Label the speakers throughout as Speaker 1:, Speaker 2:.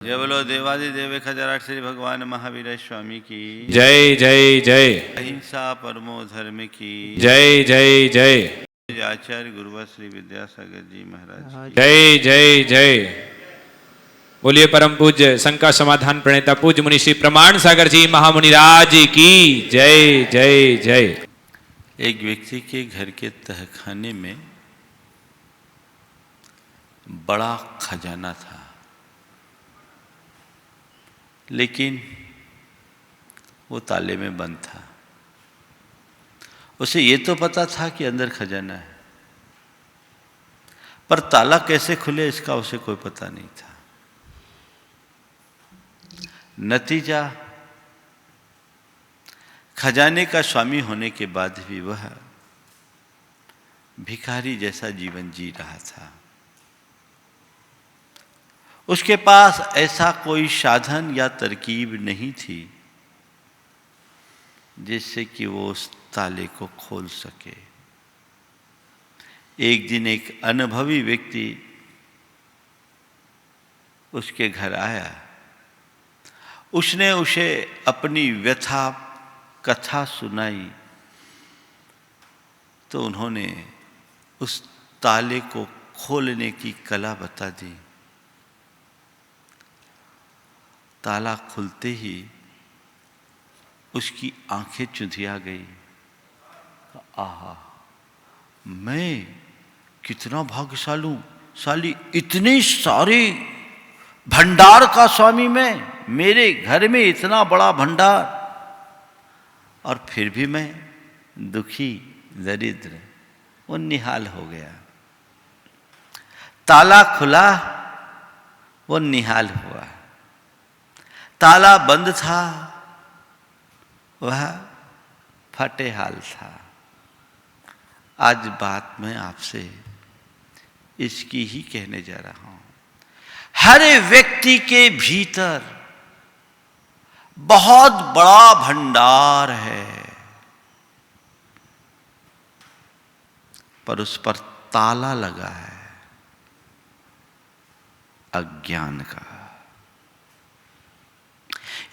Speaker 1: जय बोलो देवादिदेव खजराट श्री भगवान महावीर स्वामी की
Speaker 2: जय जय जय।
Speaker 1: अहिंसा परमो धर्म की
Speaker 2: जय जय जय।
Speaker 1: आचार्य गुरुवर श्री विद्यासागर जी महाराज की
Speaker 2: जय जय जय। बोलिए परम पूज्य शंका समाधान प्रणेता पूज्य मुनि श्री प्रमाण सागर जी महामुनिराज की जय जय जय।
Speaker 1: एक व्यक्ति के घर के तहखाने में बड़ा खजाना था, लेकिन वो ताले में बंद था। उसे ये तो पता था कि अंदर खजाना है, पर ताला कैसे खुले इसका उसे कोई पता नहीं था। नतीजा, खजाने का स्वामी होने के बाद भी वह भिखारी जैसा जीवन जी रहा था। उसके पास ऐसा कोई साधन या तरकीब नहीं थी जिससे कि वो उस ताले को खोल सके। एक दिन एक अनुभवी व्यक्ति उसके घर आया। उसने उसे अपनी व्यथा कथा सुनाई तो उन्होंने उस ताले को खोलने की कला बता दी। ताला खुलते ही उसकी आंखें चुंधिया गई। आहा, मैं कितना भाग्यशाली, इतनी सारी भंडार का स्वामी मैं, मेरे घर में इतना बड़ा भंडार, और फिर भी मैं दुखी दरिद्र। वो निहाल हो गया। ताला खुला, वो निहाल हुआ। ताला बंद था, वह फटे हाल था। आज बात मैं आपसे इसकी ही कहने जा रहा हूं। हर व्यक्ति के भीतर बहुत बड़ा भंडार है, पर उस पर ताला लगा है अज्ञान का।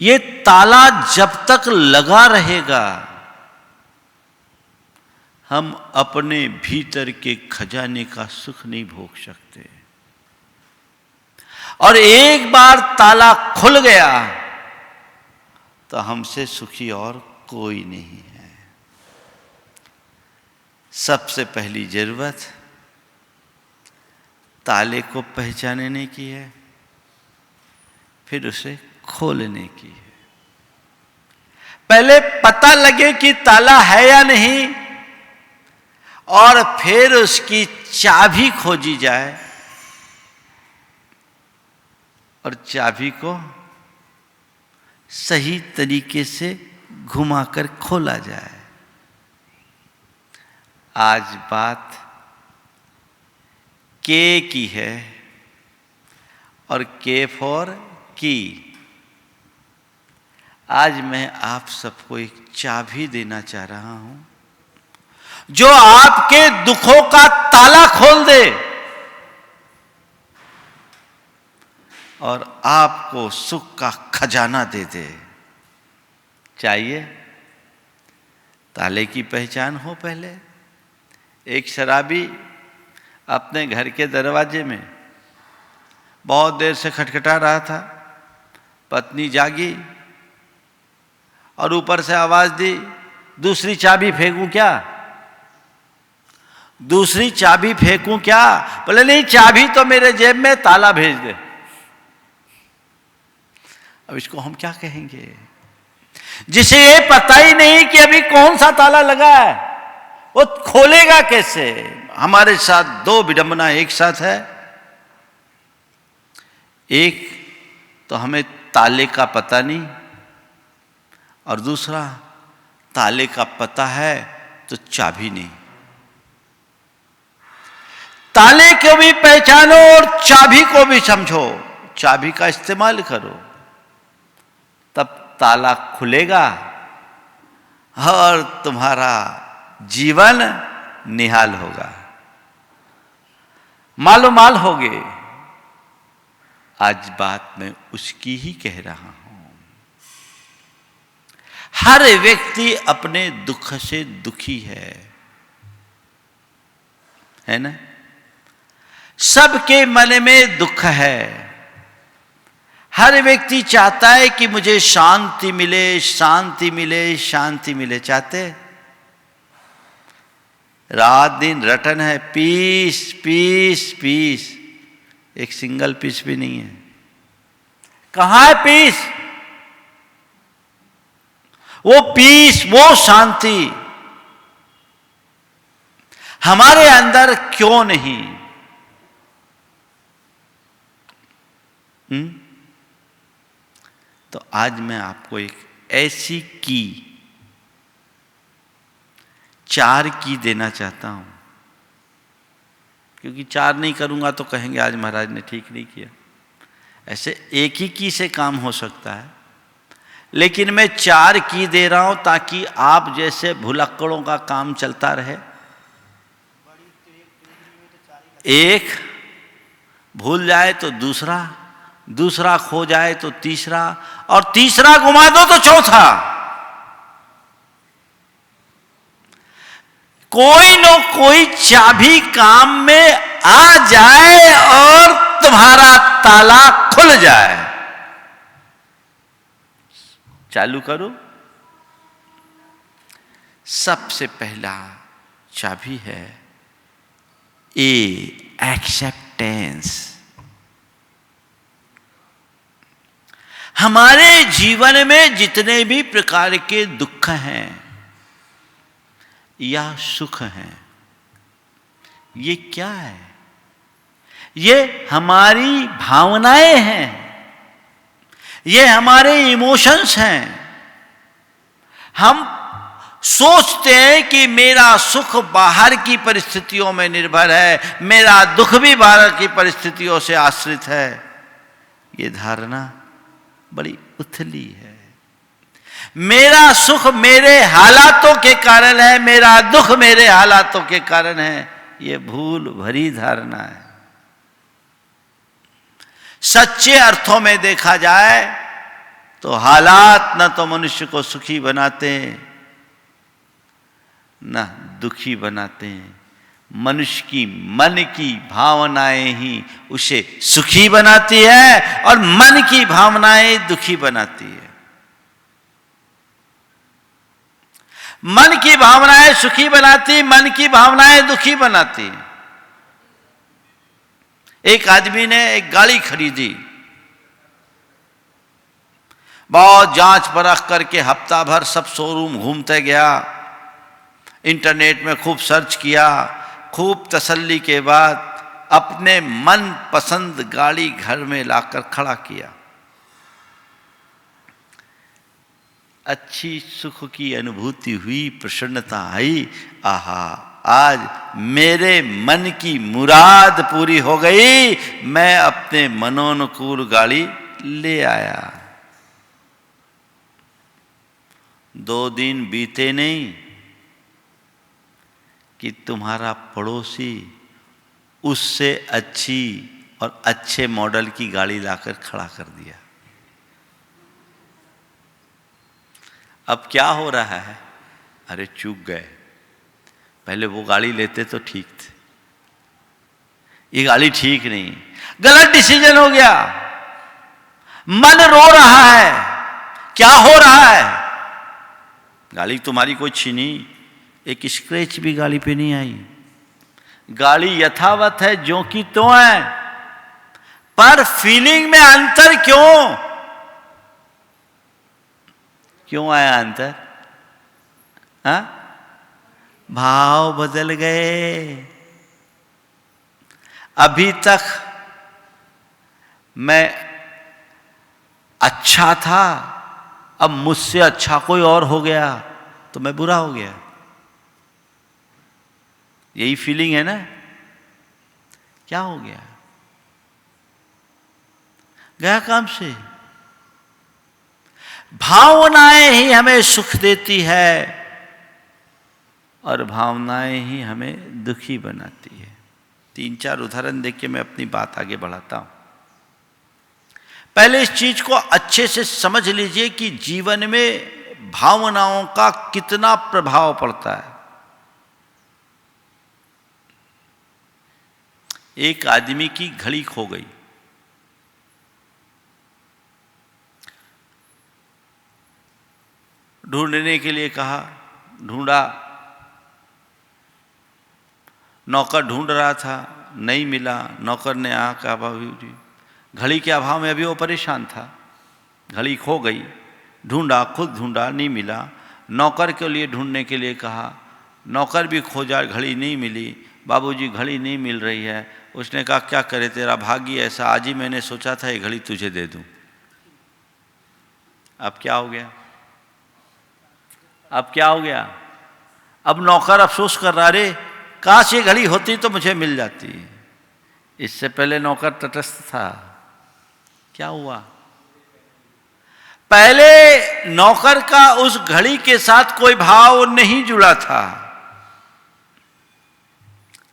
Speaker 1: ये ताला जब तक लगा रहेगा, हम अपने भीतर के खजाने का सुख नहीं भोग सकते। और एक बार ताला खुल गया तो हमसे सुखी और कोई नहीं है। सबसे पहली जरूरत ताले को पहचानने की है, फिर उसे खोलने की है। पहले पता लगे कि ताला है या नहीं, और फिर उसकी चाबी खोजी जाए और चाबी को सही तरीके से घुमाकर खोला जाए। आज बात के की है, और के फॉर की। आज मैं आप सबको एक चाबी देना चाह रहा हूं जो आपके दुखों का ताला खोल दे और आपको सुख का खजाना दे दे। चाहिए ताले की पहचान हो। पहले एक शराबी अपने घर के दरवाजे में बहुत देर से खटखटा रहा था। पत्नी जागी और ऊपर से आवाज दी, दूसरी चाबी फेंकूं क्या? दूसरी चाबी फेंकूं क्या? बोले नहीं, चाबी तो मेरे जेब में, ताला भेज दे। अब इसको हम क्या कहेंगे? जिसे ये पता ही नहीं कि अभी कौन सा ताला लगा है, वो खोलेगा कैसे? हमारे साथ दो विडंबना एक साथ है। एक तो हमें ताले का पता नहीं, और दूसरा ताले का पता है तो चाबी नहीं। ताले को भी पहचानो और चाबी को भी समझो, चाबी का इस्तेमाल करो, तब ताला खुलेगा और तुम्हारा जीवन निहाल होगा। मालो माल होगे। आज बात मैं उसकी ही कह रहा हूं। हर व्यक्ति अपने दुख से दुखी है ना? सबके मन में दुख है। हर व्यक्ति चाहता है कि मुझे शांति मिले, शांति मिले, शांति मिले। चाहते? रात दिन रटन है, पीस पीस पीस। एक सिंगल पीस भी नहीं है। कहां है पीस? वो पीस, वो शांति हमारे अंदर क्यों नहीं? तो आज मैं आपको एक ऐसी की, 4 की देना चाहता हूं, क्योंकि 4 नहीं करूंगा तो कहेंगे आज महाराज ने ठीक नहीं किया। ऐसे एक ही की से काम हो सकता है, लेकिन मैं 4 की दे रहा हूं ताकि आप जैसे भुलक्कड़ों का काम चलता रहे। एक भूल जाए तो दूसरा, दूसरा खो जाए तो तीसरा, और तीसरा गुमा दो तो चौथा। कोई न कोई चाबी काम में आ जाए और तुम्हारा ताला खुल जाए। चालू करो। सबसे पहला चाबी है एक्सेप्टेंस। हमारे जीवन में जितने भी प्रकार के दुख हैं या सुख हैं, ये क्या है? ये हमारी भावनाएं हैं, ये हमारे इमोशंस हैं। हम सोचते हैं कि मेरा सुख बाहर की परिस्थितियों में निर्भर है, मेरा दुख भी बाहर की परिस्थितियों से आश्रित है। ये धारणा बड़ी उथली है। मेरा सुख मेरे हालातों के कारण है, मेरा दुख मेरे हालातों के कारण है। ये भूल भरी धारणा है। सच्चे अर्थों में देखा जाए तो हालात न तो मनुष्य को सुखी बनाते न दुखी बनाते हैं। मनुष्य की मन की भावनाएं ही उसे सुखी बनाती है और मन की भावनाएं दुखी बनाती है। मन की भावनाएं सुखी बनाती, मन की भावनाएं दुखी बनाती। एक आदमी ने एक गाड़ी खरीदी, बहुत जांच परख करके हफ्ता भर सब शोरूम घूमते गया, इंटरनेट में खूब सर्च किया, खूब तसल्ली के बाद अपने मन पसंद गाड़ी घर में लाकर खड़ा किया। अच्छी सुख की अनुभूति हुई, प्रसन्नता आई। आहा, आज मेरे मन की मुराद पूरी हो गई, मैं अपने मनोनुकूल गाड़ी ले आया। 2 दिन बीते नहीं कि तुम्हारा पड़ोसी उससे अच्छी और अच्छे मॉडल की गाड़ी लाकर खड़ा कर दिया। अब क्या हो रहा है? अरे चूक गए, पहले वो गाड़ी लेते तो ठीक थे, ये गाड़ी ठीक नहीं, गलत डिसीजन हो गया। मन रो रहा है, क्या हो रहा है? गाड़ी तुम्हारी कोई छीनी, एक स्क्रैच भी गाड़ी पे नहीं आई। गाड़ी यथावत है, जो की तो है, पर फीलिंग में अंतर क्यों? क्यों आया अंतर? हाँ, भाव बदल गए। अभी तक मैं अच्छा था, अब मुझसे अच्छा कोई और हो गया तो मैं बुरा हो गया। यही फीलिंग है ना? क्या हो गया? गया काम से। भावनाएं ही हमें सुख देती है और भावनाएं ही हमें दुखी बनाती है। 3-4 उदाहरण देख के मैं अपनी बात आगे बढ़ाता हूं। पहले इस चीज को अच्छे से समझ लीजिए कि जीवन में भावनाओं का कितना प्रभाव पड़ता है। एक आदमी की घड़ी खो गई, ढूंढने के लिए कहा, ढूंढा, नौकर ढूंढ रहा था, नहीं मिला। नौकर ने कहा भाभी जी, घड़ी के अभाव में अभी वो परेशान था, घड़ी खो गई, ढूंढा, खुद ढूंढा, नहीं मिला। नौकर के लिए ढूंढने के लिए कहा, नौकर भी खोजा, घड़ी नहीं मिली। बाबूजी घड़ी नहीं मिल रही है। उसने कहा क्या करे, तेरा भाग्य ऐसा, आज ही मैंने सोचा था ये घड़ी तुझे दे दूं। अब क्या हो गया? अब क्या हो गया? अब नौकर अफसोस कर रहा, रे काश ये घड़ी होती तो मुझे मिल जाती। इससे पहले नौकर तटस्थ था। क्या हुआ? पहले नौकर का उस घड़ी के साथ कोई भाव नहीं जुड़ा था।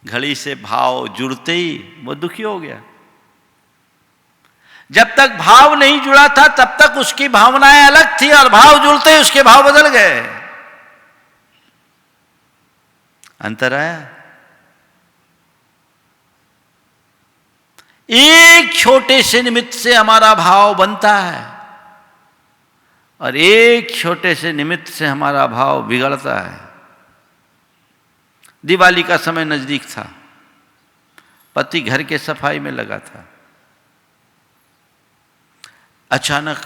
Speaker 1: घड़ी से भाव जुड़ते ही वो दुखी हो गया। जब तक भाव नहीं जुड़ा था तब तक उसकी भावनाएं अलग थी, और भाव जुड़ते ही उसके भाव बदल गए। अंतर आया? एक छोटे से निमित्त से हमारा भाव बनता है, और एक छोटे से निमित्त से हमारा भाव बिगड़ता है। दिवाली का समय नजदीक था, पति घर के सफाई में लगा था। अचानक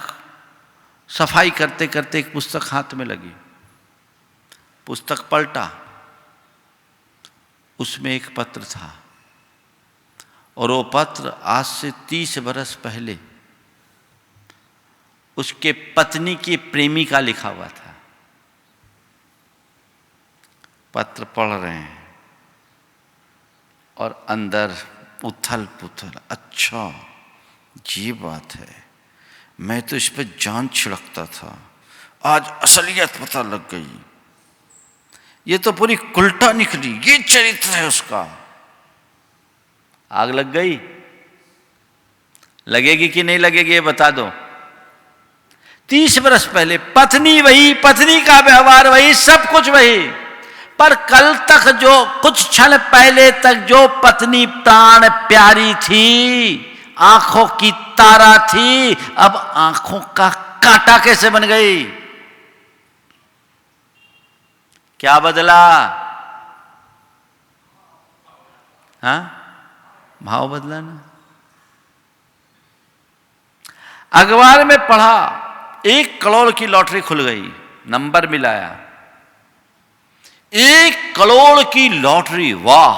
Speaker 1: सफाई करते करते एक पुस्तक हाथ में लगी। पुस्तक पलटा, उसमें एक पत्र था, और वो पत्र आज से 30 बरस पहले उसके पत्नी की प्रेमी का लिखा हुआ था। पत्र पढ़ रहे हैं और अंदर उथल पुथल, अच्छा ये बात है, मैं तो इस पे जान छिड़कता था, आज असलियत पता लग गई, ये तो पूरी उल्टा निकली, ये चरित्र है उसका। आग लग गई? लगेगी कि नहीं लगेगी ये बता दो। 30 बरस पहले पत्नी वही, पत्नी का व्यवहार वही, सब कुछ वही, पर कल तक जो कुछ क्षण पहले तक जो पत्नी प्राण प्यारी थी, आंखों की तारा थी, अब आंखों का कांटा कैसे बन गई? क्या बदला? हाँ, भाव बदला ना। अखबार में पढ़ा 1 करोड़ की लॉटरी खुल गई, नंबर मिलाया 1 करोड़ की लॉटरी, वाह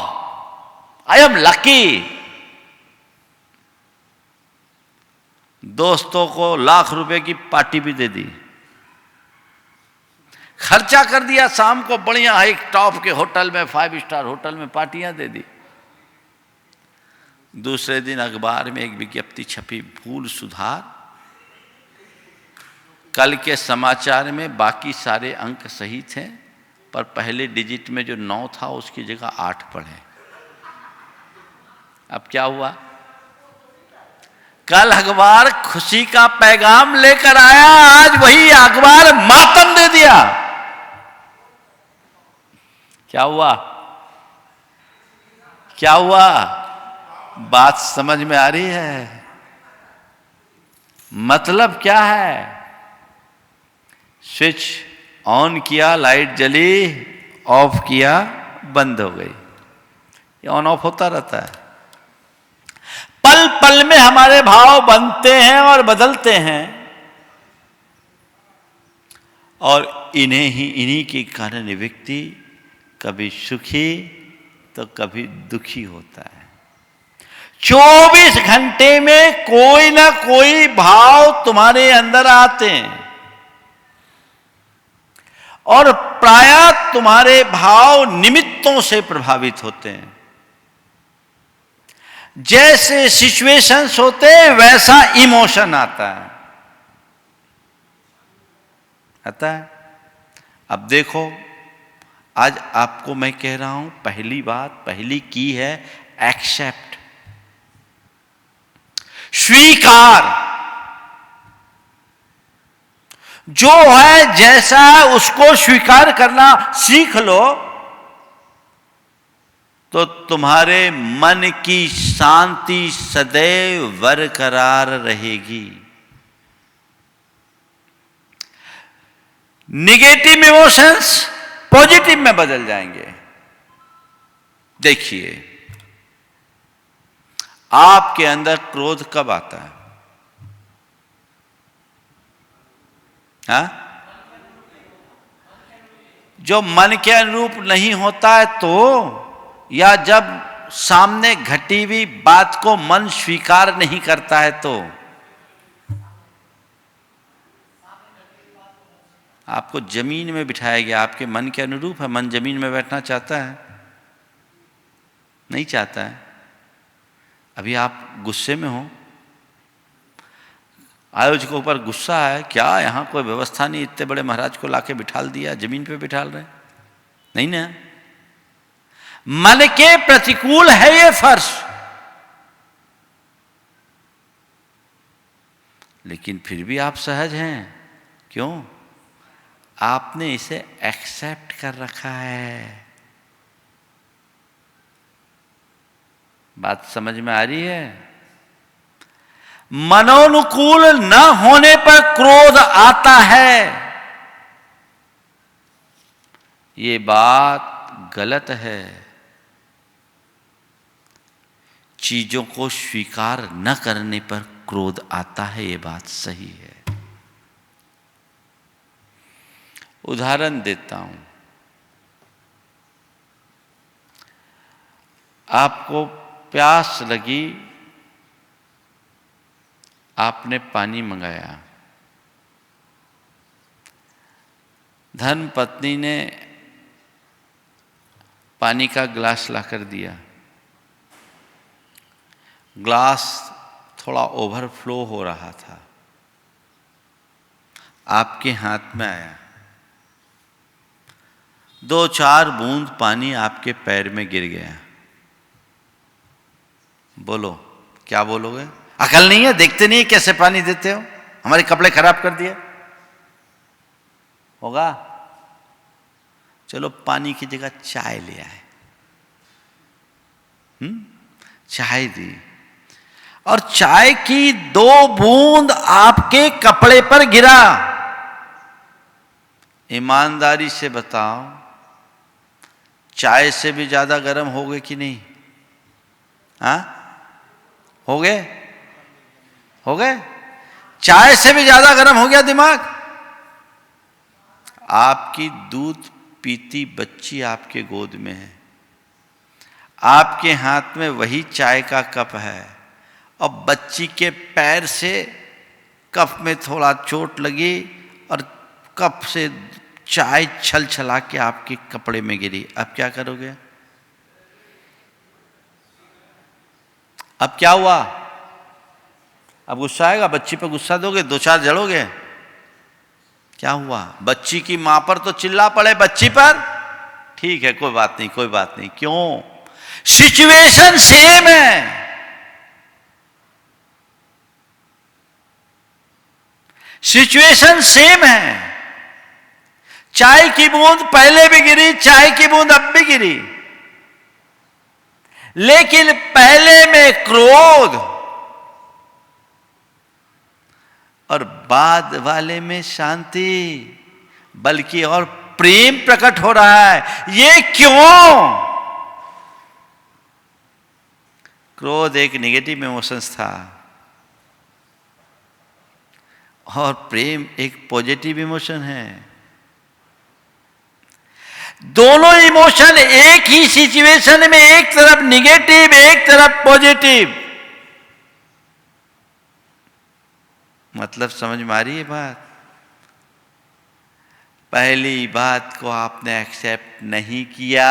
Speaker 1: आई एम लकी। दोस्तों को लाख रुपए की पार्टी भी दे दी, खर्चा कर दिया, शाम को बढ़िया एक टॉप के होटल में, 5 स्टार होटल में पार्टियां दे दी। दूसरे दिन अखबार में एक विज्ञप्ति छपी, भूल सुधार। कल के समाचार में बाकी सारे अंक सही थे, पर पहले डिजिट में जो 9 था उसकी जगह 8 पढ़े। अब क्या हुआ? कल अखबार खुशी का पैगाम लेकर आया, आज वही अखबार मातम दे दिया। क्या हुआ? क्या हुआ? बात समझ में आ रही है? मतलब क्या है? स्विच ऑन किया, लाइट जली, ऑफ किया, बंद हो गई। ये ऑन ऑफ होता रहता है। पल पल में हमारे भाव बनते हैं और बदलते हैं, और इन्हीं के कारण व्यक्ति कभी सुखी तो कभी दुखी होता है। 24 घंटे में कोई ना कोई भाव तुम्हारे अंदर आते हैं, और प्रायः तुम्हारे भाव निमित्तों से प्रभावित होते हैं। जैसे सिचुएशंस होते हैं वैसा इमोशन आता है। अब देखो, आज आपको मैं कह रहा हूं, पहली की है एक्सेप्ट, स्वीकार। जो है जैसा है उसको स्वीकार करना सीख लो, तो तुम्हारे मन की शांति सदैव बरकरार रहेगी। निगेटिव इमोशंस पॉजिटिव में बदल जाएंगे। देखिए, आपके अंदर क्रोध कब आता है? हाँ? जो मन के अनुरूप नहीं होता है तो, या जब सामने घटी हुई बात को मन स्वीकार नहीं करता है तो। आपको जमीन में बिठाया गया, आपके मन के अनुरूप है, मन जमीन में बैठना चाहता है? नहीं चाहता है। अभी आप गुस्से में हो, आयोजक के ऊपर गुस्सा है, क्या यहाँ कोई व्यवस्था नहीं, इतने बड़े महाराज को लाके बिठाल दिया, जमीन पे बिठाल रहे? नहीं ना। मन के प्रतिकूल है ये फर्श, लेकिन फिर भी आप सहज हैं। क्यों? आपने इसे एक्सेप्ट कर रखा है। बात समझ में आ रही है? मनोनुकूल न होने पर क्रोध आता है, ये बात गलत है। चीजों को स्वीकार न करने पर क्रोध आता है, ये बात सही है। उदाहरण देता हूं। आपको प्यास लगी, आपने पानी मंगाया, धर्म पत्नी ने पानी का ग्लास लाकर दिया, ग्लास थोड़ा ओवरफ्लो हो रहा था, आपके हाथ में आया, 2-4 बूंद पानी आपके पैर में गिर गया। बोलो, क्या बोलोगे? अकल नहीं है? देखते नहीं है कैसे पानी देते हो? हमारे कपड़े खराब कर दिए होगा? चलो पानी की जगह चाय ले आए, चाय दी, और चाय की 2 बूंद आपके कपड़े पर गिरा। ईमानदारी से बताओ, चाय से भी ज्यादा गर्म हो गए कि नहीं? हाँ, हो गए? हो गए? चाय से भी ज्यादा गर्म हो गया दिमाग। आपकी दूध पीती बच्ची आपके गोद में है, आपके हाथ में वही चाय का कप है, और बच्ची के पैर से कप में थोड़ा चोट लगी और कप से चाय छल छला के आपके कपड़े में गिरी। अब क्या करोगे? अब क्या हुआ? अब गुस्सा आएगा? बच्ची पर गुस्सा दोगे? 2-4 जड़ोगे? क्या हुआ? बच्ची की मां पर तो चिल्ला पड़े, बच्ची पर ठीक है, कोई बात नहीं, कोई बात नहीं। क्यों? सिचुएशन सेम है। सिचुएशन सेम है। चाय की बूंद पहले भी गिरी, चाय की बूंद अब भी गिरी, लेकिन पहले में क्रोध और बाद वाले में शांति, बल्कि और प्रेम प्रकट हो रहा है। ये क्यों? क्रोध एक नेगेटिव इमोशंस था और प्रेम एक पॉजिटिव इमोशन है। दोनों इमोशन एक ही सिचुएशन में, एक तरफ निगेटिव, एक तरफ पॉजिटिव। मतलब समझ में आ रही है बात? पहली बात को आपने एक्सेप्ट नहीं किया,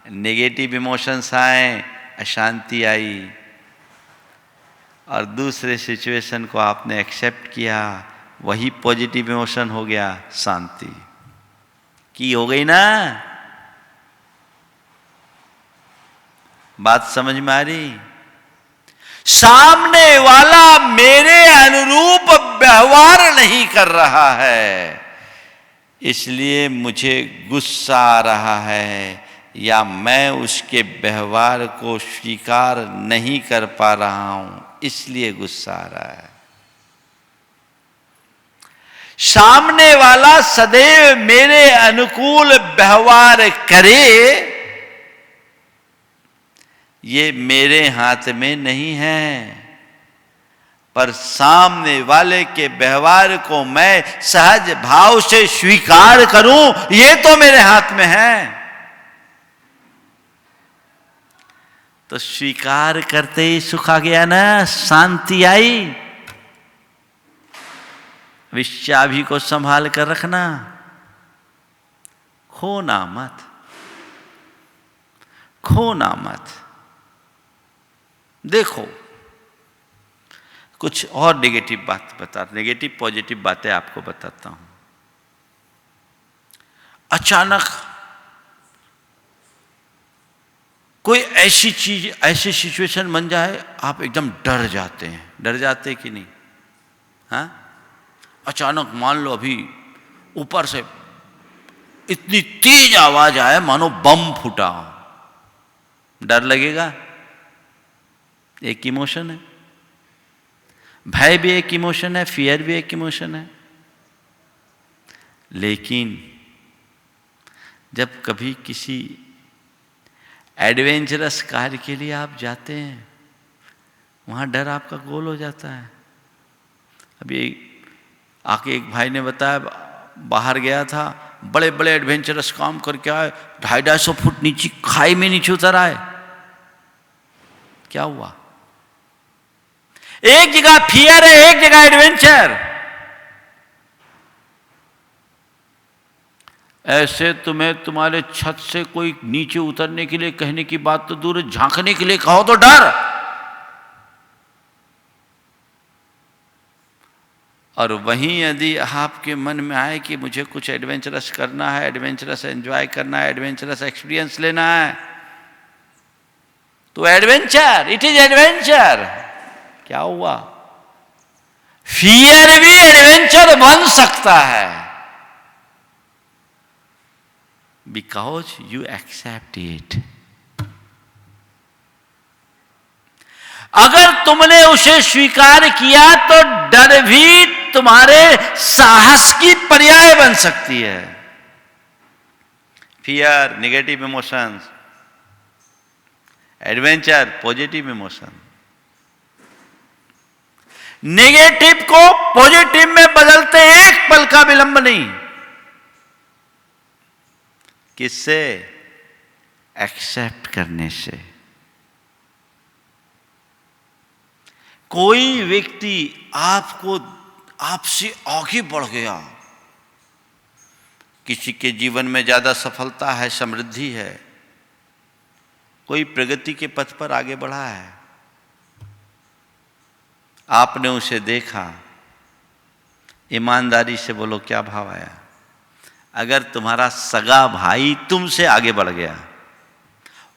Speaker 1: नेगेटिव इमोशंस आए, अशांति आई, और दूसरे सिचुएशन को आपने एक्सेप्ट किया, वही पॉजिटिव इमोशन हो गया, शांति की हो गई ना? बात समझ में आ रही? सामने वाला मेरे अनुरूप व्यवहार नहीं कर रहा है, इसलिए मुझे गुस्सा आ रहा है, या मैं उसके व्यवहार को स्वीकार नहीं कर पा रहा हूं, इसलिए गुस्सा आ रहा है। सामने वाला सदैव मेरे अनुकूल व्यवहार करे, ये मेरे हाथ में नहीं है, पर सामने वाले के व्यवहार को मैं सहज भाव से स्वीकार करूं, ये तो मेरे हाथ में है। तो स्वीकार करते ही सुख आ गया ना, शांति आई। विश्वाभी को संभाल कर रखना, खोना मत, खोना मत। देखो कुछ और नेगेटिव बात नेगेटिव पॉजिटिव बातें आपको बताता हूं। अचानक कोई ऐसी चीज, ऐसी सिचुएशन बन जाए, आप एकदम डर जाते हैं। डर जाते कि नहीं? हाँ, अचानक मान लो अभी ऊपर से इतनी तेज आवाज आए मानो बम फूटा हो, डर लगेगा। एक इमोशन है। भय भी एक इमोशन है, फियर भी एक इमोशन है। लेकिन जब कभी किसी एडवेंचरस कार्य के लिए आप जाते हैं, वहां डर आपका गोल हो जाता है। अभी आके एक भाई ने बताया, बाहर गया था, बड़े बड़े एडवेंचरस काम करके आए, 250 फुट नीचे खाई में नीचे उतर आए। क्या हुआ? एक जगह फियर है, एक जगह एडवेंचर। ऐसे तुम्हें तुम्हारे छत से कोई नीचे उतरने के लिए कहने की बात तो दूर है, झांकने के लिए कहो तो डर। और वहीं यदि आपके मन में आए कि मुझे कुछ एडवेंचरस करना है, एडवेंचरस एंजॉय करना है, एडवेंचरस एक्सपीरियंस लेना है, तो एडवेंचर, इट इज एडवेंचर। क्या हुआ? फियर भी एडवेंचर बन सकता है, बिकॉज यू एक्सेप्ट इट। अगर तुमने उसे स्वीकार किया तो डर भी तुम्हारे साहस की पर्याय बन सकती है। Fear negative emotions, adventure positive emotion. Negative को पॉजिटिव में बदलते एक पल का विलंब नहीं। किससे? एक्सेप्ट करने से। कोई व्यक्ति आपसे आगे बढ़ गया, किसी के जीवन में ज्यादा सफलता है, समृद्धि है, कोई प्रगति के पथ पर आगे बढ़ा है, आपने उसे देखा, ईमानदारी से बोलो क्या भाव आया? अगर तुम्हारा सगा भाई तुमसे आगे बढ़ गया,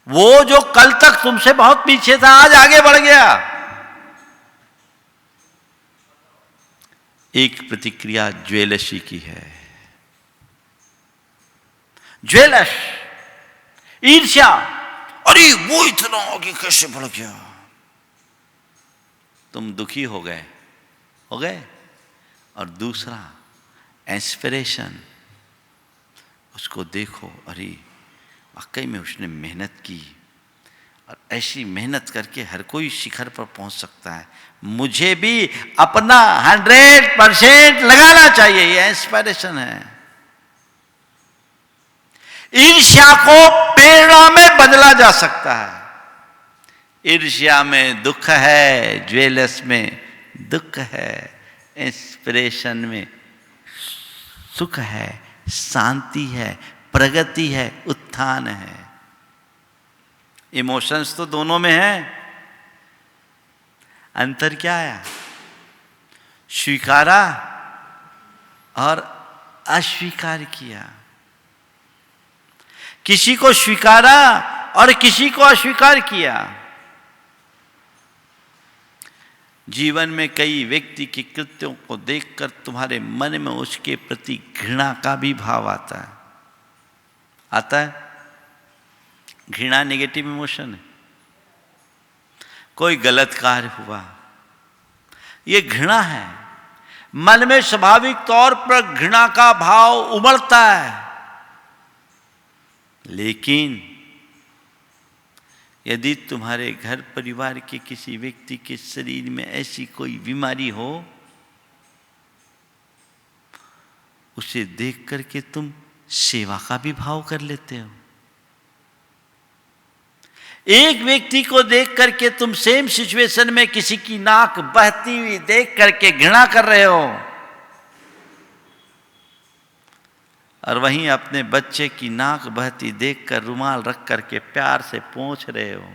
Speaker 1: वो जो कल तक तुमसे बहुत पीछे था आज आगे बढ़ गया, एक प्रतिक्रिया ज्वेलसी की है। ज्वेलस, ईर्ष्या, अरे वो इतना आगे कैसे बढ़ गया, तुम दुखी हो गए। और दूसरा इंस्पिरेशन, उसको देखो, अरे वाकई में उसने मेहनत की, और ऐसी मेहनत करके हर कोई शिखर पर पहुंच सकता है, मुझे भी अपना 100% लगाना चाहिए। ये इंस्पिरेशन है। ईर्ष्या को प्रेरणा में बदला जा सकता है। ईर्ष्या में दुख है, ज्वेलस में दुख है, इंस्पिरेशन में सुख है, शांति है, प्रगति है, उत्थान है। इमोशंस तो दोनों में है, अंतर क्या आया? स्वीकारा और अस्वीकार किया। किसी को स्वीकारा और किसी को अस्वीकार किया। जीवन में कई व्यक्ति के कृत्यों को देखकर तुम्हारे मन में उसके प्रति घृणा का भी भाव आता है। घृणा नेगेटिव इमोशन है। कोई गलत कार्य हुआ, ये घृणा है। मन में स्वाभाविक तौर पर घृणा का भाव उमड़ता है। लेकिन यदि तुम्हारे घर परिवार के किसी व्यक्ति के शरीर में ऐसी कोई बीमारी हो, उसे देख करके तुम सेवा का भी भाव कर लेते हो। एक व्यक्ति को देख करके तुम सेम सिचुएशन में किसी की नाक बहती हुई देख करके घृणा कर रहे हो, और वहीं अपने बच्चे की नाक बहती देखकर रुमाल रख करके प्यार से पोंछ रहे हो।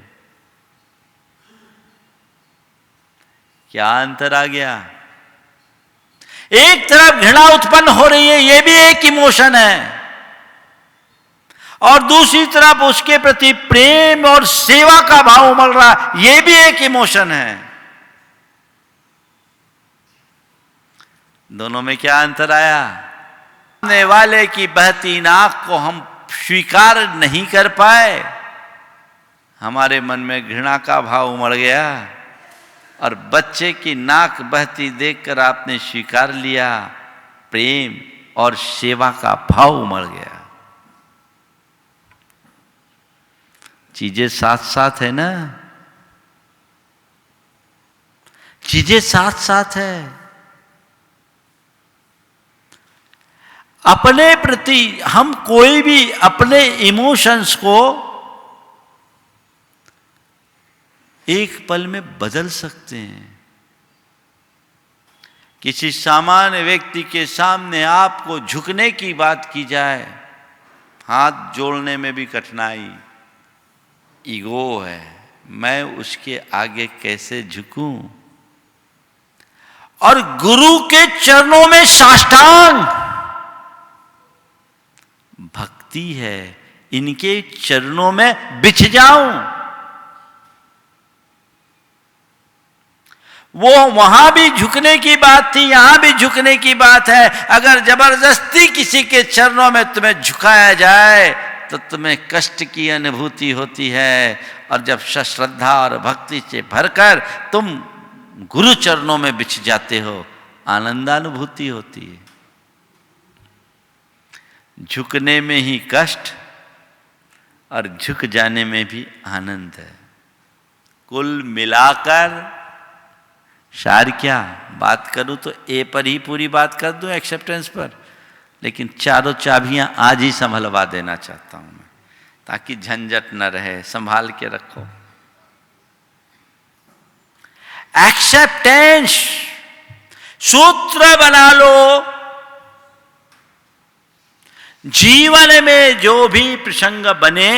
Speaker 1: क्या अंतर आ गया? एक तरफ घृणा उत्पन्न हो रही है, यह भी एक इमोशन है, और दूसरी तरफ उसके प्रति प्रेम और सेवा का भाव उमड़ रहा है, यह भी एक इमोशन है। दोनों में क्या अंतर आया? सामने वाले की बहती नाक को हम स्वीकार नहीं कर पाए, हमारे मन में घृणा का भाव उमड़ गया, और बच्चे की नाक बहती देखकर आपने स्वीकार लिया, प्रेम और सेवा का भाव उमड़ गया। चीजें साथ साथ है ना, चीजें साथ साथ है। अपने प्रति हम कोई भी अपने इमोशंस को एक पल में बदल सकते हैं। किसी सामान्य व्यक्ति के सामने आपको झुकने की बात की जाए, हाथ जोड़ने में भी कठिनाई, ईगो है, मैं उसके आगे कैसे झुकूं? और गुरु के चरणों में साष्टांग भक्ति है, इनके चरणों में बिछ जाऊं। वो वहां भी झुकने की बात थी, यहां भी झुकने की बात है। अगर जबरदस्ती किसी के चरणों में तुम्हें झुकाया जाए तो तुम्हें कष्ट की अनुभूति होती है, और जब श्रद्धा और भक्ति से भरकर तुम गुरु चरणों में बिछ जाते हो, आनंदानुभूति होती है। झुकने में ही कष्ट और झुक जाने में भी आनंद है। कुल मिलाकर सार क्या बात करूं तो ए पर ही पूरी बात कर दूं, एक्सेप्टेंस पर, लेकिन चारों चाबियां आज ही संभलवा देना चाहता हूं मैं, ताकि झंझट न रहे। संभाल के रखो। एक्सेप्टेंस सूत्र बना लो। जीवन में जो भी प्रसंग बने,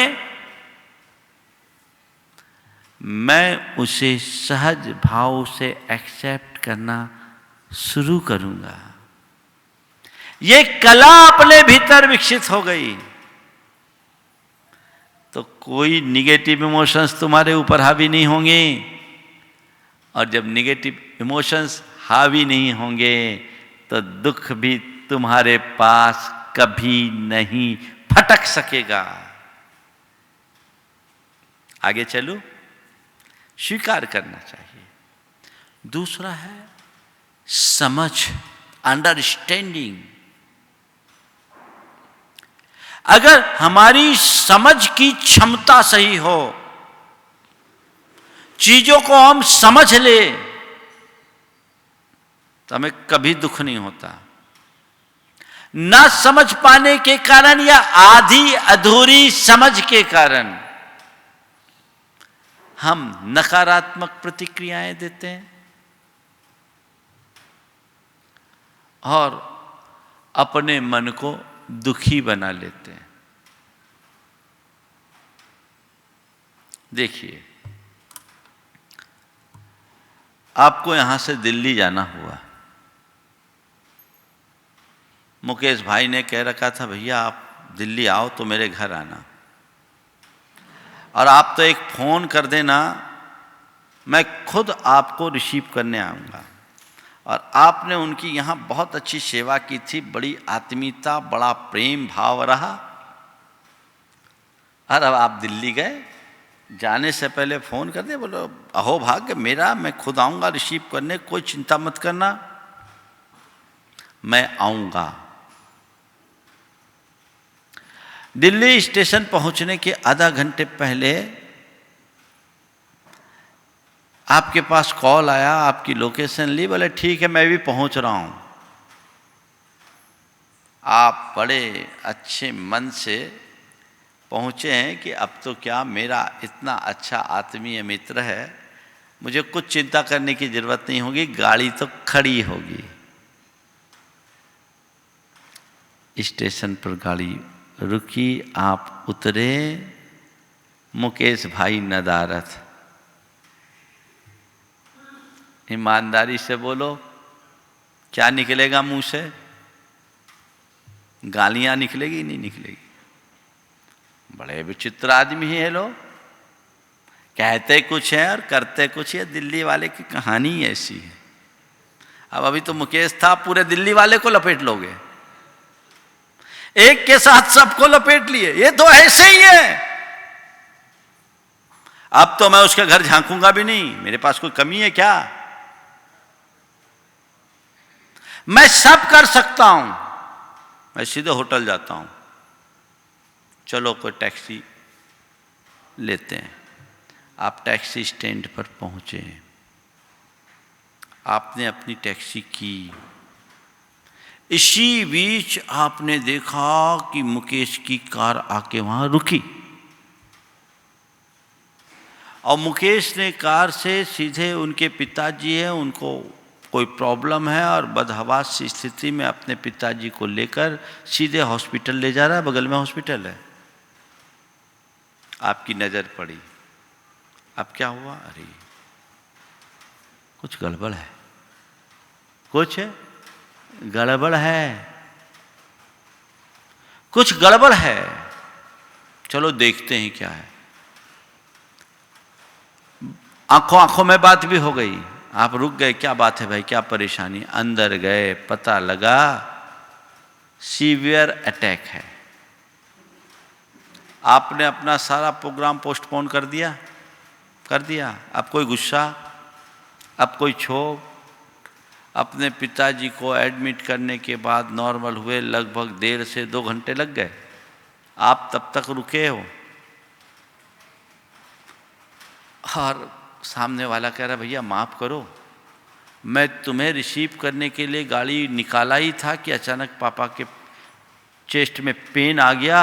Speaker 1: मैं उसे सहज भाव से एक्सेप्ट करना शुरू करूंगा। ये कला अपने भीतर विकसित हो गई तो कोई निगेटिव इमोशंस तुम्हारे ऊपर हावी नहीं होंगे, और जब निगेटिव इमोशंस हावी नहीं होंगे तो दुख भी तुम्हारे पास कभी नहीं फटक सकेगा। आगे चलो, स्वीकार करना चाहिए। दूसरा है समझ, अंडरस्टैंडिंग। अगर हमारी समझ की क्षमता सही हो, चीजों को हम समझ ले, तो हमें कभी दुख नहीं होता। ना समझ पाने के कारण या आधी अधूरी समझ के कारण हम नकारात्मक प्रतिक्रियाएं देते हैं और अपने मन को दुखी बना लेते हैं। देखिए, आपको यहां से दिल्ली जाना हुआ। मुकेश भाई ने कह रखा था, भैया आप दिल्ली आओ तो मेरे घर आना, और आप तो एक फोन कर देना मैं खुद आपको रिसीव करने आऊँगा। और आपने उनकी यहाँ बहुत अच्छी सेवा की थी, बड़ी आत्मीयता, बड़ा प्रेम भाव रहा। और अब आप दिल्ली गए, जाने से पहले फ़ोन कर दे, बोलो अहो भाग्य मेरा, मैं खुद आऊँगा रिसीव करने, कोई चिंता मत करना, मैं आऊँगा। दिल्ली स्टेशन पहुँचने के आधा घंटे पहले आपके पास कॉल आया, आपकी लोकेशन ली, बोले ठीक है मैं भी पहुँच रहा हूँ। आप बड़े अच्छे मन से पहुँचे हैं कि अब तो क्या, मेरा इतना अच्छा आत्मीय मित्र है, मुझे कुछ चिंता करने की ज़रूरत नहीं होगी, गाड़ी तो खड़ी होगी। स्टेशन पर गाड़ी रुकी, आप उतरे, मुकेश भाई नदारत। ईमानदारी से बोलो, क्या निकलेगा मुंह से? गालियां निकलेगी नहीं निकलेगी? बड़े विचित्र आदमी है लोग, कहते कुछ है और करते कुछ है। दिल्ली वाले की कहानी ऐसी है। अब अभी तो मुकेश था, पूरे दिल्ली वाले को लपेट लोगे, एक के साथ सबको लपेट लिए, ये तो ऐसे ही है। अब तो मैं उसके घर झांकूंगा भी नहीं, मेरे पास कोई कमी है क्या? मैं सब कर सकता हूं, मैं सीधे होटल जाता हूं, चलो कोई टैक्सी लेते हैं। आप टैक्सी स्टैंड पर पहुंचे, आपने अपनी टैक्सी की। इसी बीच आपने देखा कि मुकेश की कार आके वहां रुकी और मुकेश ने कार से सीधे, उनके पिताजी हैं, उनको कोई प्रॉब्लम है और बदहवास की स्थिति में अपने पिताजी को लेकर सीधे हॉस्पिटल ले जा रहा है, बगल में हॉस्पिटल है। आपकी नज़र पड़ी, अब क्या हुआ? अरे कुछ गड़बड़ है, कुछ गड़बड़ है, कुछ गड़बड़ है, चलो देखते हैं क्या है। आंखों आंखों में बात भी हो गई, आप रुक गए, क्या बात है भाई, क्या परेशानी? अंदर गए, पता लगा सीवियर अटैक है। आपने अपना सारा प्रोग्राम पोस्टपोन कर दिया। अब कोई गुस्सा, अब कोई क्षोभ। अपने पिताजी को एडमिट करने के बाद नॉर्मल हुए, लगभग 1.5 से 2 घंटे लग गए, आप तब तक रुके हो। और सामने वाला कह रहा भैया माफ़ करो, मैं तुम्हें रिसीव करने के लिए गाड़ी निकाला ही था कि अचानक पापा के चेस्ट में पेन आ गया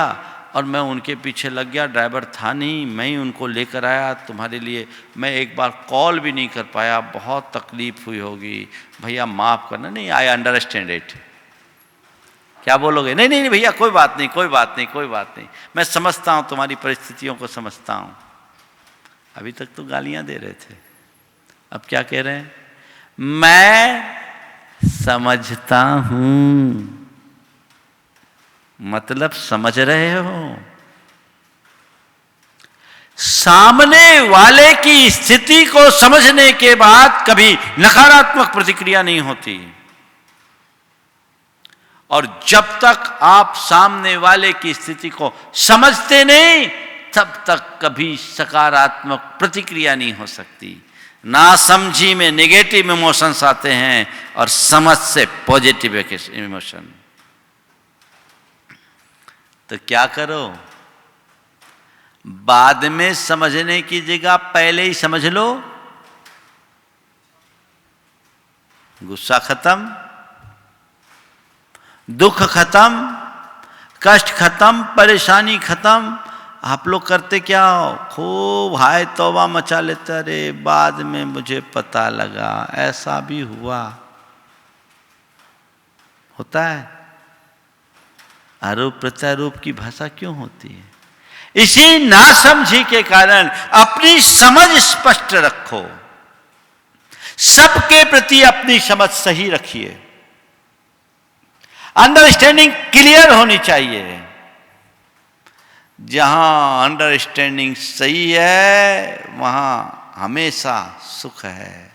Speaker 1: और मैं उनके पीछे लग गया, ड्राइवर था नहीं, मैं ही उनको लेकर आया तुम्हारे लिए, मैं एक बार कॉल भी नहीं कर पाया, बहुत तकलीफ हुई होगी, भैया माफ़ करना। नहीं, आई अंडरस्टैंड इट। क्या बोलोगे? नहीं नहीं भैया कोई बात नहीं, कोई बात नहीं, कोई बात नहीं, मैं समझता हूँ, तुम्हारी परिस्थितियों को समझता हूँ। अभी तक तो गालियां दे रहे थे, अब क्या कह रहे हैं? मैं समझता हूं। मतलब समझ रहे हो, सामने वाले की स्थिति को समझने के बाद कभी नकारात्मक प्रतिक्रिया नहीं होती। और जब तक आप सामने वाले की स्थिति को समझते नहीं, तब तक कभी सकारात्मक प्रतिक्रिया नहीं हो सकती। नासमझी में नेगेटिव इमोशंस आते हैं और समझ से पॉजिटिव इमोशन। तो क्या करो, बाद में समझने की जगह पहले ही समझ लो। गुस्सा खत्म, दुख खत्म, कष्ट खत्म, परेशानी खत्म। आप लोग करते क्या हो? खूब हाय तौबा मचा लेते, अरे बाद में मुझे पता लगा ऐसा भी हुआ। होता है। आरोप प्रत्यारोप की भाषा क्यों होती है? इसी नासमझी के कारण अपनी समझ स्पष्ट रखो, सबके प्रति अपनी समझ सही रखिए, अंडरस्टैंडिंग क्लियर होनी चाहिए। जहां अंडरस्टैंडिंग सही है वहां हमेशा सुख है,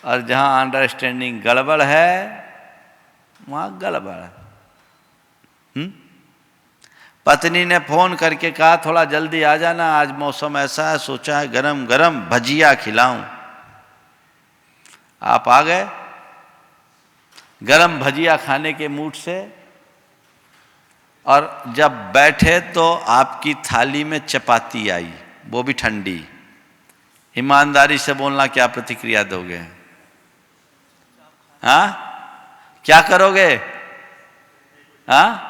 Speaker 1: और जहाँ अंडरस्टैंडिंग गड़बड़ है वहाँ गड़बड़ है। पत्नी ने फोन करके कहा थोड़ा जल्दी आ जाना, आज मौसम ऐसा है, सोचा है गरम गरम भजिया खिलाऊं। आप आ गए गरम भजिया खाने के मूड से, और जब बैठे तो आपकी थाली में चपाती आई, वो भी ठंडी। ईमानदारी से बोलना, क्या प्रतिक्रिया दोगे? हाँ, क्या करोगे? हाँ,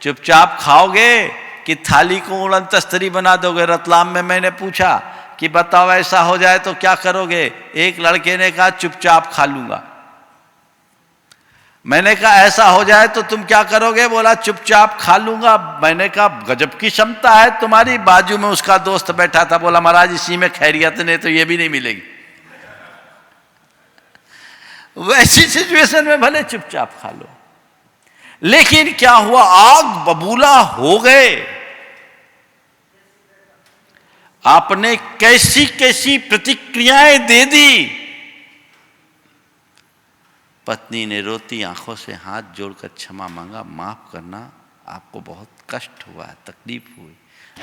Speaker 1: चुपचाप खाओगे कि थाली को उड़न तस्तरी बना दोगे? रतलाम में मैंने पूछा कि बताओ ऐसा हो जाए तो क्या करोगे? एक लड़के ने कहा चुपचाप खा लूंगा। मैंने कहा ऐसा हो जाए तो तुम क्या करोगे? बोला चुपचाप खा लूंगा। मैंने कहा गजब की क्षमता है तुम्हारी। बाजू में उसका दोस्त बैठा था, बोला महाराज इसी में खैरियत नहीं तो ये भी नहीं मिलेगी। वैसी सिचुएशन में भले चुपचाप खा लो, लेकिन क्या हुआ? आग बबूला हो गए। आपने कैसी कैसी प्रतिक्रियाएं दे दी। पत्नी ने रोती आंखों से हाथ जोड़कर क्षमा मांगा, माफ करना, आपको बहुत कष्ट हुआ, तकलीफ हुई।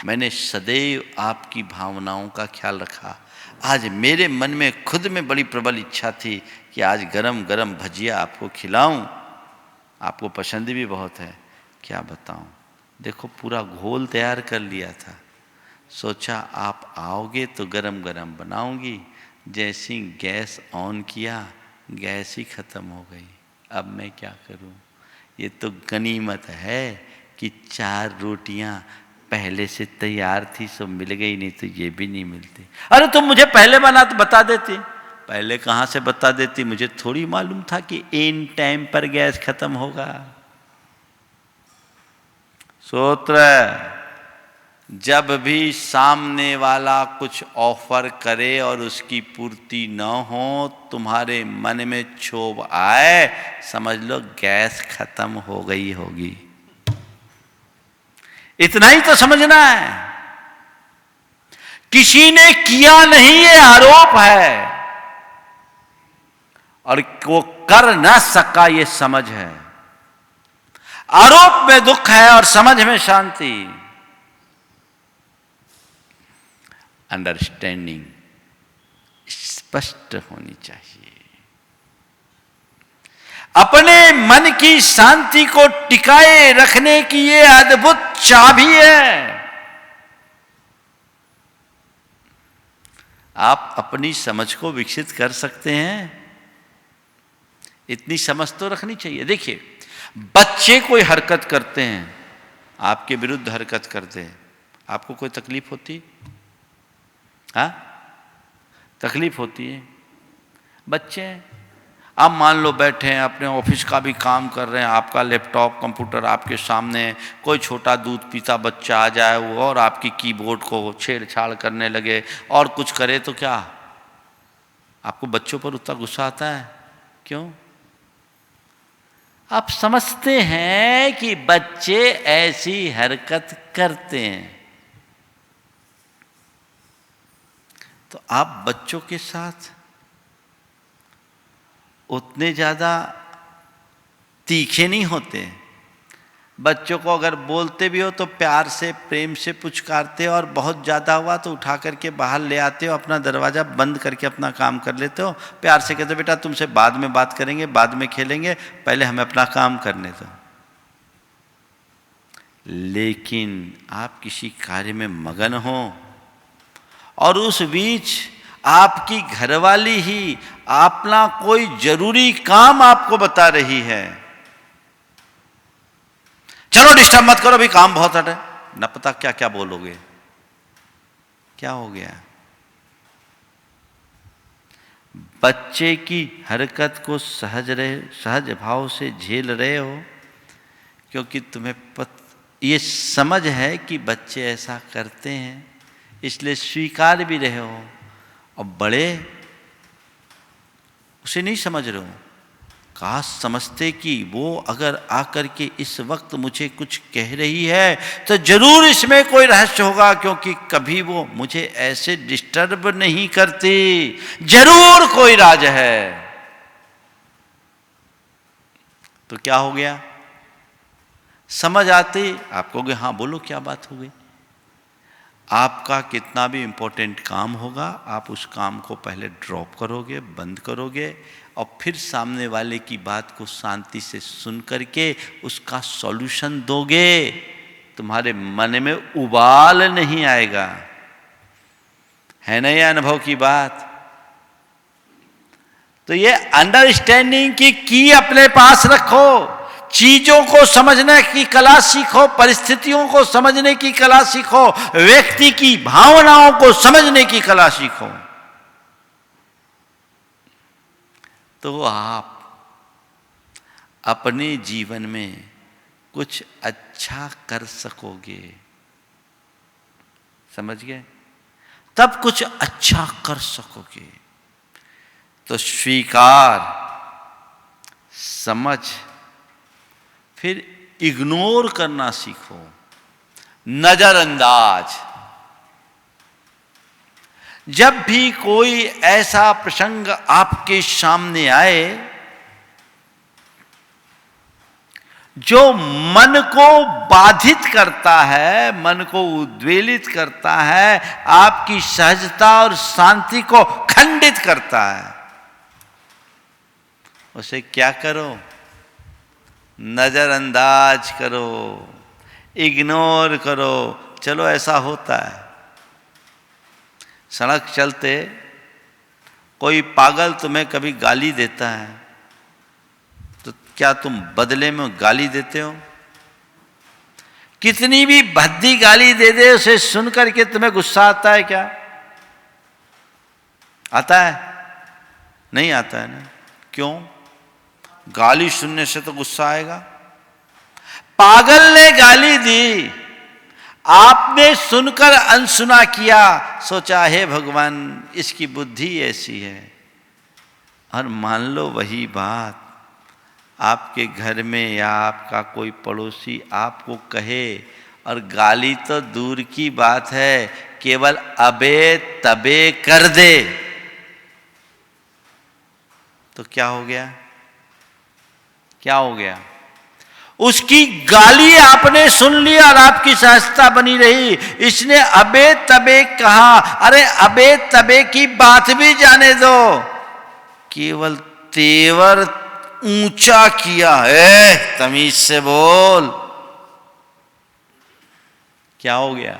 Speaker 1: मैंने सदैव आपकी भावनाओं का ख्याल रखा। आज मेरे मन में खुद में बड़ी प्रबल इच्छा थी कि आज गरम गरम भजिया आपको खिलाऊं। आपको पसंद भी बहुत है। क्या बताऊं, देखो पूरा घोल तैयार कर लिया था। सोचा आप आओगे तो गरम गरम बनाऊंगी। जैसे गैस ऑन किया, गैस ही ख़त्म हो गई। अब मैं क्या करूं? ये तो गनीमत है कि 4 रोटियां पहले से तैयार थी, सो मिल गई, नहीं तो ये भी नहीं मिलती। अरे तुम मुझे पहले बता देती। पहले कहाँ से बता देती? मुझे थोड़ी मालूम था कि इन टाइम पर गैस खत्म होगा। सूत्र, जब भी सामने वाला कुछ ऑफर करे और उसकी पूर्ति न हो, तुम्हारे मन में क्षोभ आए, समझ लो गैस खत्म हो गई होगी। इतना ही तो समझना है। किसी ने किया नहीं, ये आरोप है, और वो कर ना सका, ये समझ है। आरोप में दुख है और समझ में शांति। अंडरस्टैंडिंग स्पष्ट होनी चाहिए। अपने मन की शांति को टिकाए रखने की ये अद्भुत चाबी है। आप अपनी समझ को विकसित कर सकते हैं, इतनी समझ तो रखनी चाहिए। देखिए, बच्चे कोई हरकत करते हैं, आपके विरुद्ध हरकत करते हैं, आपको कोई तकलीफ होती? हाँ, तकलीफ होती है। बच्चे आप मान लो बैठे हैं, अपने ऑफिस का भी काम कर रहे हैं, आपका लैपटॉप कंप्यूटर आपके सामने, कोई छोटा दूध पीता बच्चा आ जाए वो और आपकी कीबोर्ड को छेड़छाड़ करने लगे और कुछ करे तो क्या आपको बच्चों पर उतना गुस्सा आता है? क्यों? आप समझते हैं कि बच्चे ऐसी हरकत करते हैं, तो आप बच्चों के साथ उतने ज़्यादा तीखे नहीं होते। बच्चों को अगर बोलते भी हो तो प्यार से प्रेम से पुचकारते हो, और बहुत ज़्यादा हुआ तो उठा करके बाहर ले आते हो, अपना दरवाज़ा बंद करके अपना काम कर लेते हो, प्यार से कहते हो बेटा तुमसे बाद में बात करेंगे, बाद में खेलेंगे, पहले हमें अपना काम करने दो। लेकिन आप किसी कार्य में मगन हो और उस बीच आपकी घरवाली ही अपना कोई जरूरी काम आपको बता रही है, चलो डिस्टर्ब मत करो, अभी काम बहुत है, न पता क्या क्या बोलोगे। क्या हो गया? बच्चे की हरकत को सहज भाव से झेल रहे हो, क्योंकि तुम्हें ये समझ है कि बच्चे ऐसा करते हैं, इसलिए स्वीकार भी रहे हो। और बड़े उसे नहीं समझ रहे हो, काश समझते कि वो अगर आकर के इस वक्त मुझे कुछ कह रही है तो जरूर इसमें कोई रहस्य होगा, क्योंकि कभी वो मुझे ऐसे डिस्टर्ब नहीं करती, जरूर कोई राज है। तो क्या हो गया, समझ आते आप कहोगे हाँ बोलो क्या बात हो गई। आपका कितना भी इंपॉर्टेंट काम होगा, आप उस काम को पहले ड्रॉप करोगे, बंद करोगे, और फिर सामने वाले की बात को शांति से सुन करके उसका सॉल्यूशन दोगे। तुम्हारे मन में उबाल नहीं आएगा। है ना ये अनुभव की बात। तो ये अंडरस्टैंडिंग की अपने पास रखो, चीजों को समझने की कला सीखो, परिस्थितियों को समझने की कला सीखो, व्यक्ति की भावनाओं को समझने की कला सीखो, तो आप अपने जीवन में कुछ अच्छा कर सकोगे। समझ गए? तब कुछ अच्छा कर सकोगे। तो स्वीकार, समझ, फिर इग्नोर करना सीखो, नजरअंदाज। जब भी कोई ऐसा प्रसंग आपके सामने आए जो मन को बाधित करता है, मन को उद्वेलित करता है, आपकी सहजता और शांति को खंडित करता है, उसे क्या करो? नजरअंदाज करो, इग्नोर करो। चलो ऐसा होता है, सड़क चलते कोई पागल तुम्हें कभी गाली देता है तो क्या तुम बदले में गाली देते हो? कितनी भी भद्दी गाली दे दे, उसे सुन करके तुम्हें गुस्सा आता है क्या? आता है? नहीं आता है ना। क्यों? गाली सुनने से तो गुस्सा आएगा। पागल ने गाली दी, आपने सुनकर अनसुना किया, सोचा हे भगवान इसकी बुद्धि ऐसी है। और मान लो वही बात आपके घर में या आपका कोई पड़ोसी आपको कहे, और गाली तो दूर की बात है, केवल अबे तबे कर दे, तो क्या हो गया? क्या हो गया? उसकी गाली आपने सुन ली और आपकी सहजता बनी रही। इसने अबे तबे कहा, अरे अबे तबे की बात भी जाने दो, केवल तेवर ऊंचा किया है, तमीज से बोल। क्या हो गया?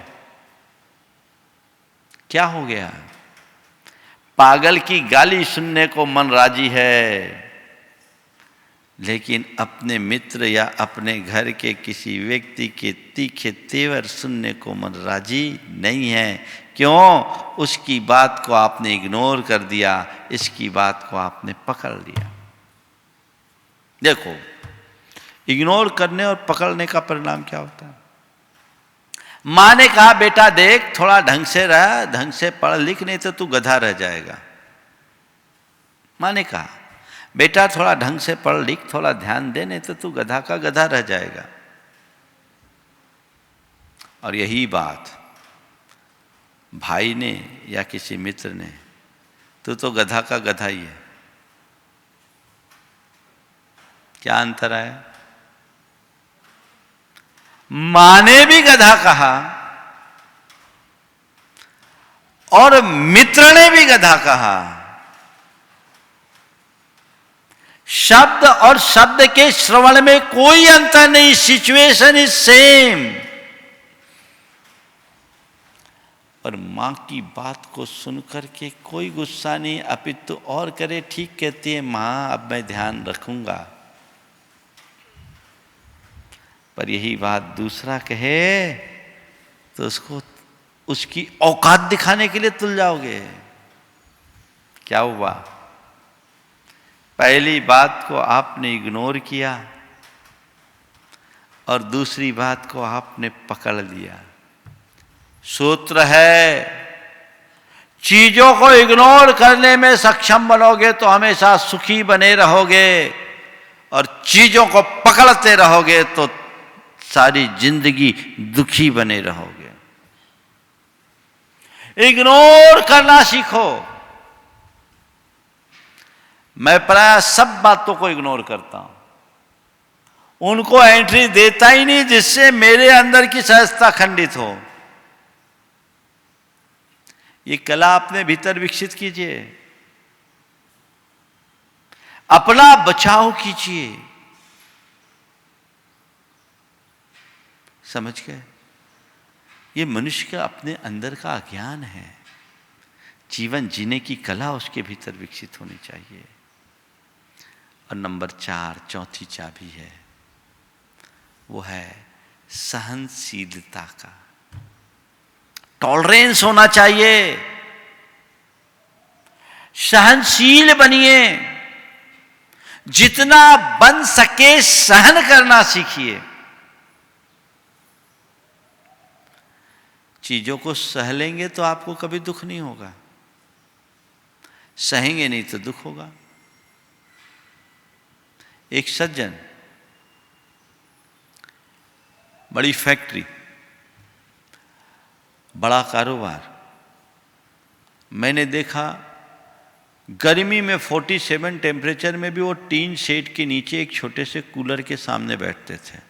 Speaker 1: क्या हो गया? पागल की गाली सुनने को मन राजी है, लेकिन अपने मित्र या अपने घर के किसी व्यक्ति के तीखे तेवर सुनने को मन राजी नहीं है। क्यों? उसकी बात को आपने इग्नोर कर दिया, इसकी बात को आपने पकड़ लिया। देखो, इग्नोर करने और पकड़ने का परिणाम क्या होता है। माँ ने कहा बेटा देख थोड़ा ढंग से रह, ढंग से पढ़ लिख, नहीं तो तू गधा रह जाएगा। माँ ने कहा बेटा थोड़ा ढंग से पढ़ लिख, थोड़ा ध्यान दे, नहीं तो तू गधा का गधा रह जाएगा। और यही बात भाई ने या किसी मित्र ने, तू तो गधा का गधा ही है। क्या अंतर है? मां ने भी गधा कहा और मित्र ने भी गधा कहा। शब्द और शब्द के श्रवण में कोई अंतर नहीं, सिचुएशन इज सेम। और मां की बात को सुनकर के कोई गुस्सा नहीं, अपितु और करे ठीक कहती है मां, अब मैं ध्यान रखूंगा। पर यही बात दूसरा कहे तो उसको उसकी औकात दिखाने के लिए तुल जाओगे। क्या हुआ? पहली बात को आपने इग्नोर किया और दूसरी बात को आपने पकड़ लिया। सूत्र है, चीजों को इग्नोर करने में सक्षम बनोगे तो हमेशा सुखी बने रहोगे। और चीजों को पकड़ते रहोगे तो सारी जिंदगी दुखी बने रहोगे। इग्नोर करना सीखो। मैं प्राय सब बातों को इग्नोर करता हूं, उनको एंट्री देता ही नहीं जिससे मेरे अंदर की सहजता खंडित हो। ये कला अपने भीतर विकसित कीजिए, अपना बचाव कीजिए। समझ गए? ये मनुष्य का अपने अंदर का अज्ञान है। जीवन जीने की कला उसके भीतर विकसित होनी चाहिए। और नंबर 4, चौथी चाबी है, वो है सहनशीलता का। टॉलरेंस होना चाहिए। सहनशील बनिए, जितना बन सके सहन करना सीखिए। चीजों को सह लेंगे तो आपको कभी दुख नहीं होगा, सहेंगे नहीं तो दुख होगा। एक सज्जन, बड़ी फैक्ट्री, बड़ा कारोबार, मैंने देखा गर्मी में 47 टेम्परेचर में भी वो टीन शेड के नीचे एक छोटे से कूलर के सामने बैठते थे।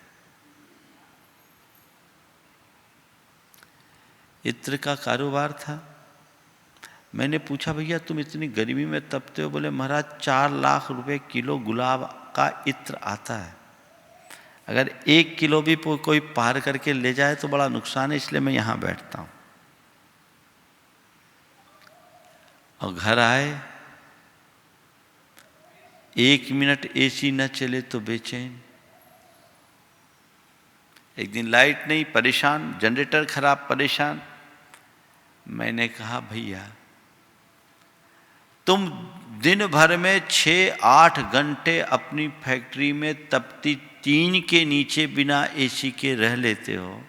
Speaker 1: इत्र का कारोबार था। मैंने पूछा, भैया तुम इतनी गर्मी में तपते हो? बोले महाराज 4 लाख रुपए किलो गुलाब का इत्र आता है, अगर 1 किलो भी कोई पार करके ले जाए तो बड़ा नुकसान है, इसलिए मैं यहां बैठता हूं। और घर आए, 1 मिनट एसी न चले तो बेचैन। एक दिन लाइट नहीं, परेशान, जनरेटर खराब, परेशान। मैंने कहा भैया तुम दिन भर में 6-8 घंटे अपनी फैक्ट्री में तपती टीन के नीचे बिना एसी के रह लेते हो,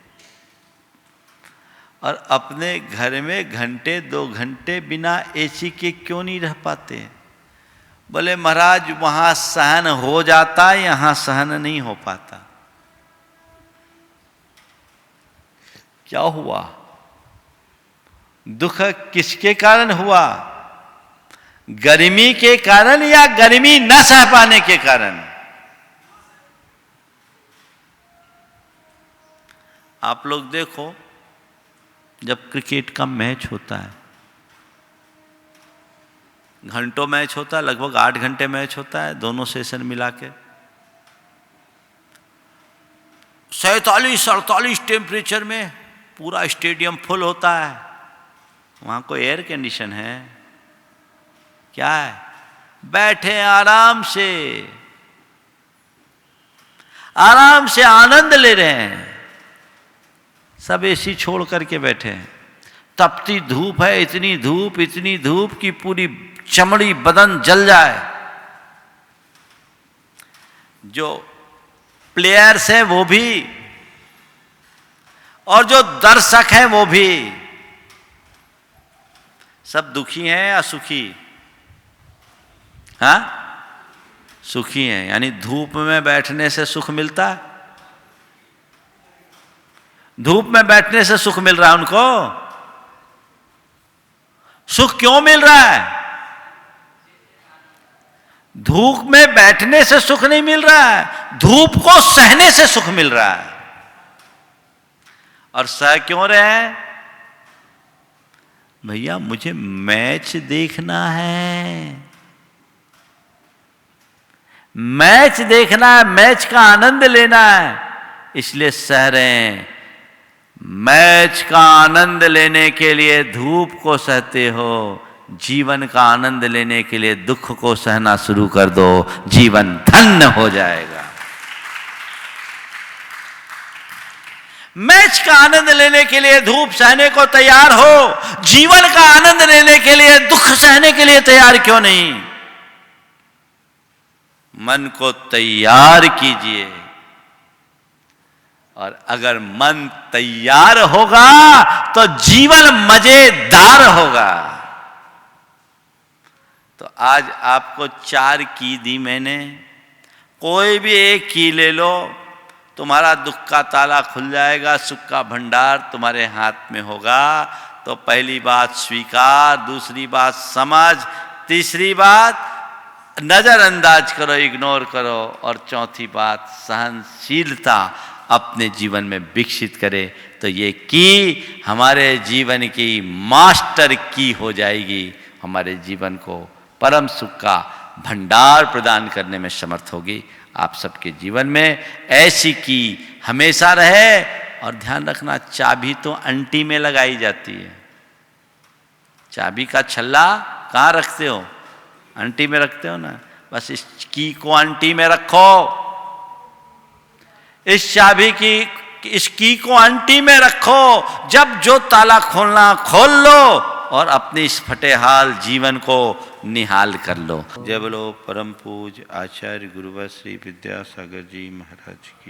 Speaker 1: और अपने घर में घंटे 2 घंटे बिना एसी के क्यों नहीं रह पाते? बोले महाराज वहां सहन हो जाता, यहां सहन नहीं हो पाता। क्या हुआ? दुख किसके कारण हुआ? गर्मी के कारण या गर्मी न सह पाने के कारण? आप लोग देखो, जब क्रिकेट का मैच होता है, घंटों मैच होता है, लगभग 8 घंटे मैच होता है दोनों सेशन मिला के, 47-48 टेम्परेचर में पूरा स्टेडियम फुल होता है। वहां कोई एयर कंडीशन है क्या? है बैठे आराम से आनंद ले रहे हैं, सब एसी छोड़ करके बैठे हैं। तपती धूप है, इतनी धूप कि पूरी चमड़ी बदन जल जाए। जो प्लेयर्स हैं वो भी, और जो दर्शक हैं वो भी, सब दुखी हैं या सुखी? हाँ, सुखी हैं। यानी धूप में बैठने से सुख मिलता है? धूप में बैठने से सुख मिल रहा है उनको? सुख क्यों मिल रहा है? धूप में बैठने से सुख नहीं मिल रहा है, धूप को सहने से सुख मिल रहा है। और सह क्यों रहे हैं? भैया मुझे मैच देखना है, मैच देखना है, मैच का आनंद लेना है, इसलिए सह रहे हैं। मैच का आनंद लेने के लिए धूप को सहते हो, जीवन का आनंद लेने के लिए दुख को सहना शुरू कर दो, जीवन धन्य हो जाएगा। मैच का आनंद लेने के लिए धूप सहने को तैयार हो, जीवन का आनंद लेने के लिए दुख सहने के लिए तैयार क्यों नहीं? मन को तैयार कीजिए, और अगर मन तैयार होगा तो जीवन मजेदार होगा। तो आज आपको 4 की दी मैंने, कोई भी एक की ले लो, तुम्हारा दुख का ताला खुल जाएगा, सुख का भंडार तुम्हारे हाथ में होगा। तो पहली बात स्वीकार, दूसरी बात समझ, तीसरी बात नजरअंदाज करो, इग्नोर करो, और चौथी बात सहनशीलता अपने जीवन में विकसित करे। तो ये की हमारे जीवन की मास्टर की हो जाएगी, हमारे जीवन को परम सुख का भंडार प्रदान करने में समर्थ होगी। आप सबके जीवन में ऐसी की हमेशा रहे। और ध्यान रखना, चाबी तो अंटी में लगाई जाती है। चाबी का छल्ला कहाँ रखते हो? अंटी में रखते हो ना। बस इस की को अंटी में रखो, इस चाबी की, इस की को अंटी में रखो। जब जो ताला खोलना खोल लो और अपने इस फटेहाल जीवन को निहाल कर लो। जय बोलो परम पूज आचार्य गुरुवर श्री विद्यासागर जी महाराज की।